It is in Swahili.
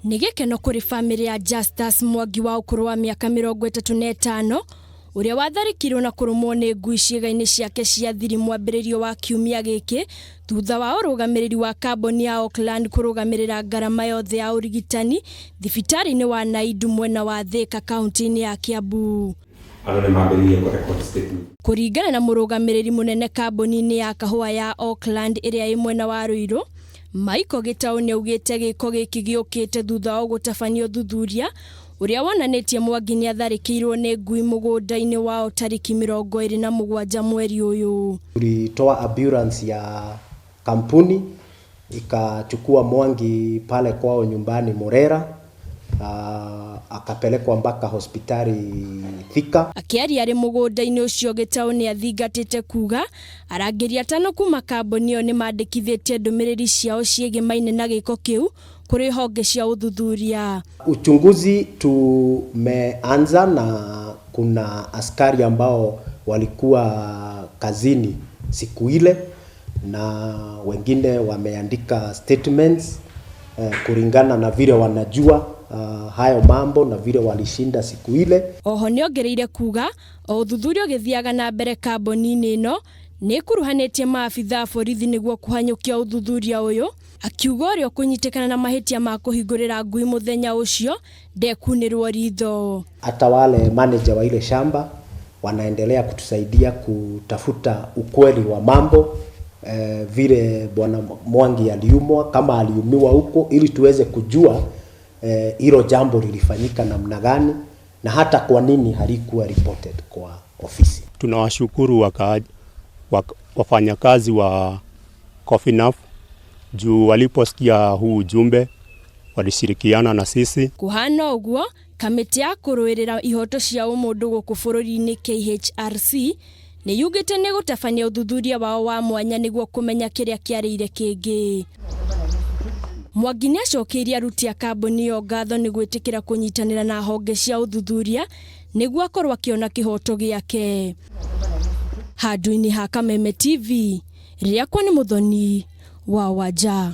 Nĩ gĩkeno kũrĩ famĩlĩ ya Justus Mwangi wa ũkũrũ wa mĩaka 35 ũrĩa watharĩkirwo na kũrũmwo nĩ ngui ciĩga-inĩ ciake cia thiri mwambĩrĩrio wa kiumia gĩkĩ thutha wa ũrũgamĩrĩri wa kamboni ya Oakland kũrũgamĩrĩra ngarama yothe ya ũrigitani thibitarĩ-inĩ wa Naidu mwena wa Thika kaunti-inĩ ya Kiambu. Kũringana na mũrũgamĩrĩri mũnene kamboni-inĩ ya kahũa ya Oakland ĩrĩa ĩ mwena wa Ruiru, Michael Gitau nĩ augĩte gĩko gĩkĩ gĩũkĩte thutha wa gũtabanio thuthuria ũrĩa wonanĩtie Mwangi nĩ atharĩkĩirwo nĩ ngui mũgũnda-inĩ wao tarĩki 27 mweri ũyũ. Tulitoa ambulance ya kampuni ikachukua Mwangi pale kwao nyumbani Murera, akapelekwa mpaka hospitali Thika. Akiaria arĩ mũgũnda-inĩ ũcio Gitau nĩ athingatĩte kuga arangĩri 5 kuma kamboni ĩyo nĩ mandĩkithĩtie ndũmĩrĩri ciao ciĩgiĩ na gĩko kĩu kũrĩ honge cia ũthuthuria. Uchunguzi tumeanza na kuna askari ambao walikuwa kazini siku ile na wengine wameandika statements kulingana na vile wanajua hayo mambo na vile walishinda siku ile. Oho nĩongereire kuga ũthuthuria ũgĩthiaga na mbere kamboni-inĩ ĩno nĩ kuruhanĩtie maabitha borithi nĩguo kũhanyũkia ũthuthuria ũyũ, akiuga ũrĩa kũnyitĩkana na mahĩtia ma kũhingũrĩra ngui mũthenya ũcio ndekunĩrwo ritho. Hata wale manager wa ile shamba wanaendelea kutusaidia kutafuta ukweli wa mambo, vile bwana Mwangi aliumwa, kama aliumiwa huko, ili tuweze kujua hilo jambo lilifanyika namna gani na hata kwa nini halikuwa reported kwa ofisi. Tunawashukuru wafanyakazi wa Coffee juu waliposikia huu ujumbe walishirikiana na sisi. Kuhana ũguo, kamĩtĩ ya kũrũĩrĩra ihoto cia ũmũndũ gũkũ bũrũri-inĩ KHRC nĩ yugĩte nĩ gũtabania ũthuthuria wao wa mwanya nĩguo kũmenya kĩrĩa kĩarĩire kĩngĩ. Mwangi nĩ acokeirie aruti a kamboni ĩyo ngatho nĩ gwĩtĩkĩra kũnyitanĩra na honge cia ũthuthuria nĩguo akorwo akĩona kĩhoto gĩake. Handũ-inĩ ha Kameme TV, rĩakwa nĩ Mũthoni wa Wanja.